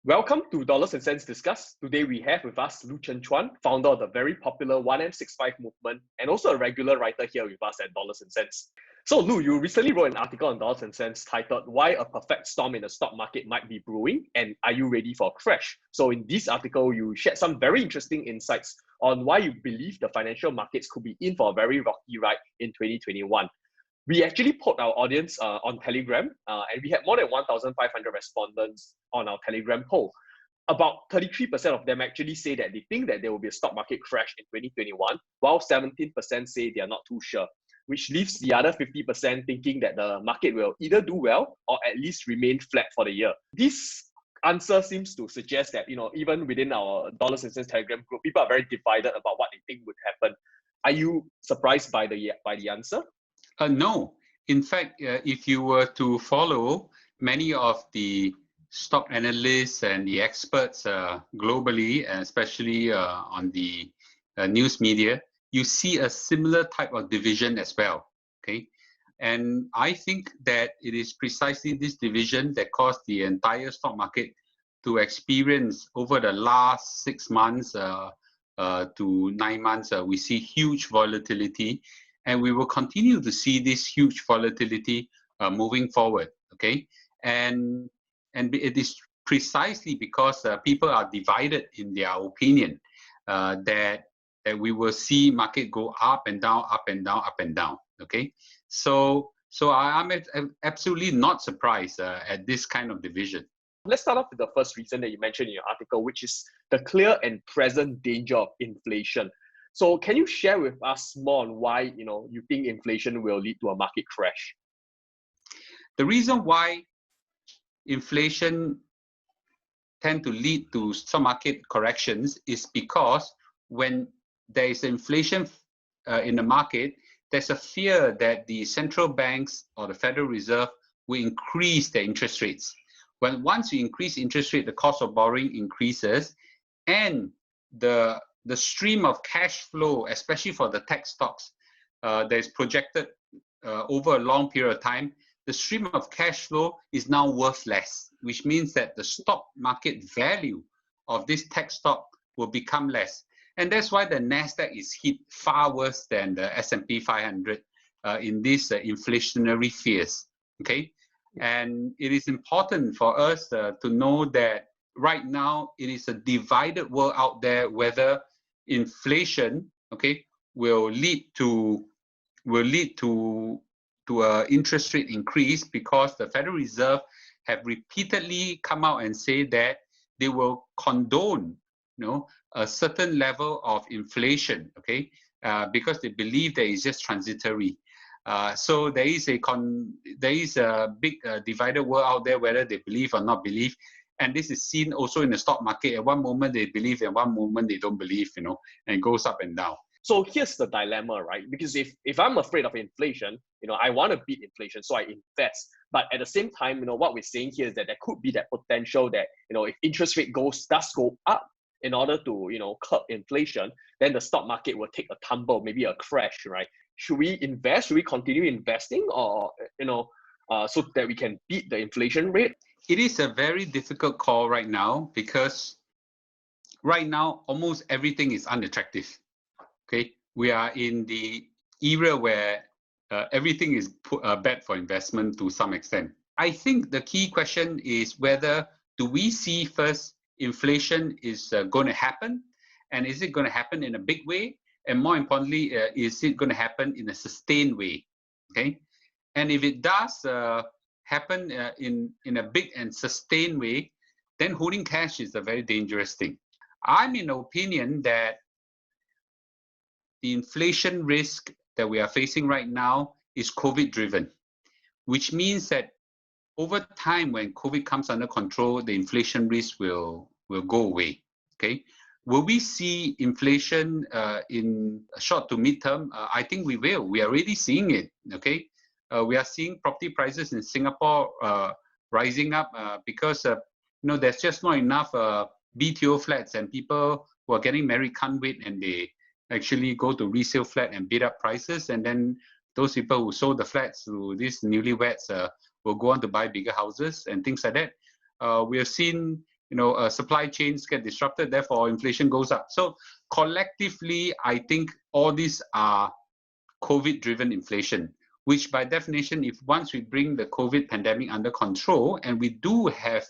Welcome to Dollars and Cents Discuss. Today we have with us Loo Cheng Chuan, founder of the very popular 1M65 movement, and also a regular writer here with us at Dollars and Cents. So Loo, you recently wrote an article on Dollars and Cents titled "Why a Perfect Storm in the Stock Market Might Be Brewing, and Are You Ready for a Crash?" So in this article, you shared some very interesting insights on why you believe the financial markets could be in for a very rocky ride in 2021. We actually polled our audience on Telegram, and we had more than 1,500 respondents on our Telegram poll. About 33% of them actually say that they think that there will be a stock market crash in 2021, while 17% say they are not too sure, which leaves the other 50% thinking that the market will either do well or at least remain flat for the year. This answer seems to suggest that, even within our Dollars and Cents Telegram group, people are very divided about what they think would happen. Are you surprised by the answer? No. In fact, if you were to follow many of the stock analysts and the experts globally, especially on the news media, you see a similar type of division as well. Okay, and I think that it is precisely this division that caused the entire stock market to experience over the last 6 months to 9 months. We see huge volatility. And we will continue to see this huge volatility moving forward, okay? And it is precisely because people are divided in their opinion that we will see market go up and down, up and down, up and down, okay? So I'm absolutely not surprised at this kind of division. Let's start off with the first reason that you mentioned in your article, which is the clear and present danger of inflation. So can you share with us more on why you think inflation will lead to a market crash? The reason why inflation tend to lead to some market corrections is because when there is inflation in the market, there's a fear that the central banks or the Federal Reserve will increase their interest rates. Once you increase interest rate, the cost of borrowing increases, and the stream of cash flow, especially for the tech stocks, that is projected over a long period of time, the stream of cash flow is now worth less, which means that the stock market value of this tech stock will become less. And that's why the NASDAQ is hit far worse than the S&P 500 in these inflationary fears, okay? And it is important for us to know that right now it is a divided world out there whether inflation, okay, will lead to a interest rate increase, because the Federal Reserve have repeatedly come out and say that they will condone, a certain level of inflation, okay, because they believe that it's just transitory. So there is a big divided world out there whether they believe or not believe. And this is seen also in the stock market. At one moment they believe, at one moment they don't believe, and it goes up and down. So here's the dilemma, right? Because if I'm afraid of inflation, I want to beat inflation, so I invest. But at the same time, what we're saying here is that there could be that potential that, if interest rate does go up in order to, curb inflation, then the stock market will take a tumble, maybe a crash, right? Should we invest? Should we continue investing, or, so that we can beat the inflation rate? It is a very difficult call right now, because right now almost everything is unattractive. Okay, we are in the era where everything is bad for investment to some extent. I think the key question is whether do we see first inflation is going to happen, and is it going to happen in a big way, and more importantly, is it going to happen in a sustained way? Okay, and if it does happen in a big and sustained way, then holding cash is a very dangerous thing. I'm in the opinion that the inflation risk that we are facing right now is COVID driven, which means that over time, when COVID comes under control, the inflation risk will go away. Okay, will we see inflation in short to mid-term? I think we will. We are already seeing it. Okay, we are seeing property prices in Singapore rising up because there's just not enough BTO flats, and people who are getting married can't wait, and they actually go to resale flat and bid up prices, and then those people who sold the flats to these newlyweds will go on to buy bigger houses and things like that. We have seen supply chains get disrupted, therefore inflation goes up. So collectively, I think all these are COVID-driven inflation, which by definition, if once we bring the COVID pandemic under control, and we do have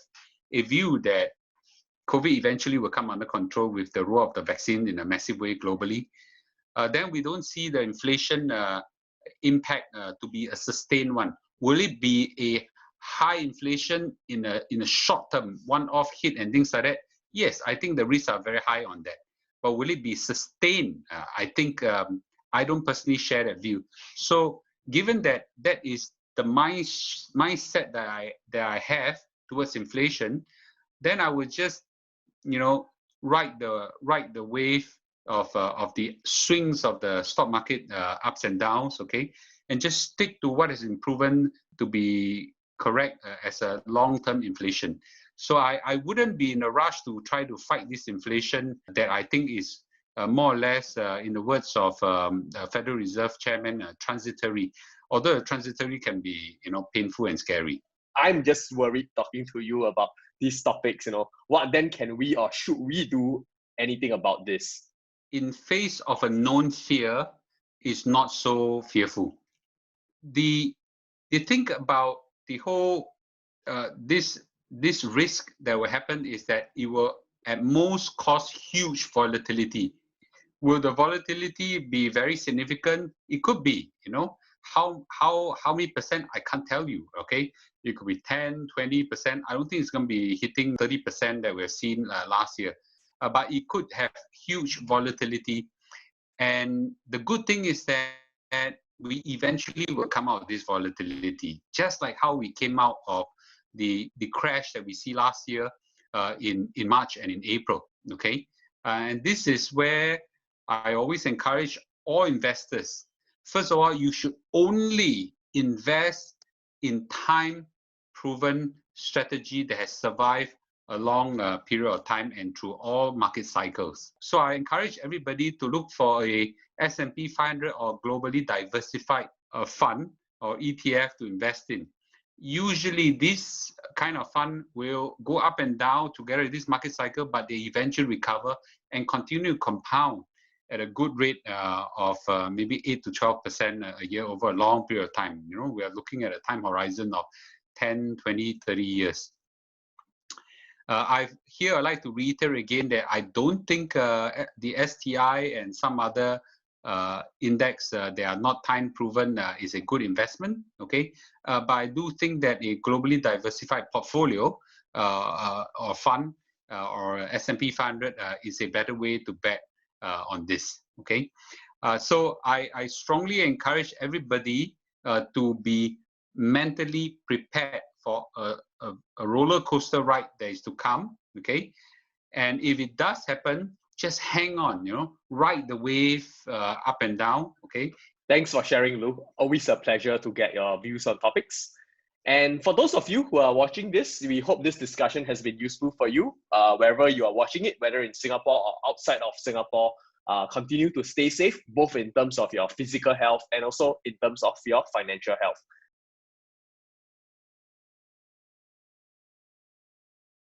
a view that COVID eventually will come under control with the roll of the vaccine in a massive way globally, then we don't see the inflation impact to be a sustained one. Will it be a high inflation in a short term, one-off hit and things like that? Yes, I think the risks are very high on that. But will it be sustained? I think I don't personally share that view. So given that that is the mindset that I have towards inflation, then I would just ride the wave of the swings of the stock market ups and downs, okay, and just stick to what has been proven to be correct as a long-term inflation. So I wouldn't be in a rush to try to fight this inflation that I think is more or less, in the words of Federal Reserve Chairman, transitory. Although transitory can be, painful and scary. I'm just worried talking to you about these topics. What then can we or should we do anything about this? In face of a known fear, is not so fearful. The think about the whole this risk that will happen is that it will at most cause huge volatility. Will the volatility be very significant? It could be, how many percent, I can't tell you, okay? It could be 10, 20%. I don't think it's going to be hitting 30% that we've seen last year. But it could have huge volatility. And the good thing is that we eventually will come out of this volatility, just like how we came out of the crash that we see last year in March and in April, okay? And this is where I always encourage all investors. First of all, you should only invest in time-proven strategy that has survived a long period of time and through all market cycles. So I encourage everybody to look for a S&P 500 or globally diversified fund or ETF to invest in. Usually this kind of fund will go up and down together with this market cycle, but they eventually recover and continue to compound at a good rate of maybe 8 to 12% a year over a long period of time. We are looking at a time horizon of 10, 20, 30 years. I'd like to reiterate again that I don't think the STI and some other index they are not time proven is a good investment, okay? But I do think that a globally diversified portfolio or fund or S&P 500 is a better way to bet on this, okay? So I strongly encourage everybody to be mentally prepared for a roller coaster ride that is to come, okay? And if it does happen, just hang on, ride the wave up and down, okay? Thanks for sharing, Loo. Always a pleasure to get your views on topics. And for those of you who are watching this, we hope this discussion has been useful for you, wherever you are watching it, whether in Singapore or outside of Singapore. Continue to stay safe, both in terms of your physical health and also in terms of your financial health.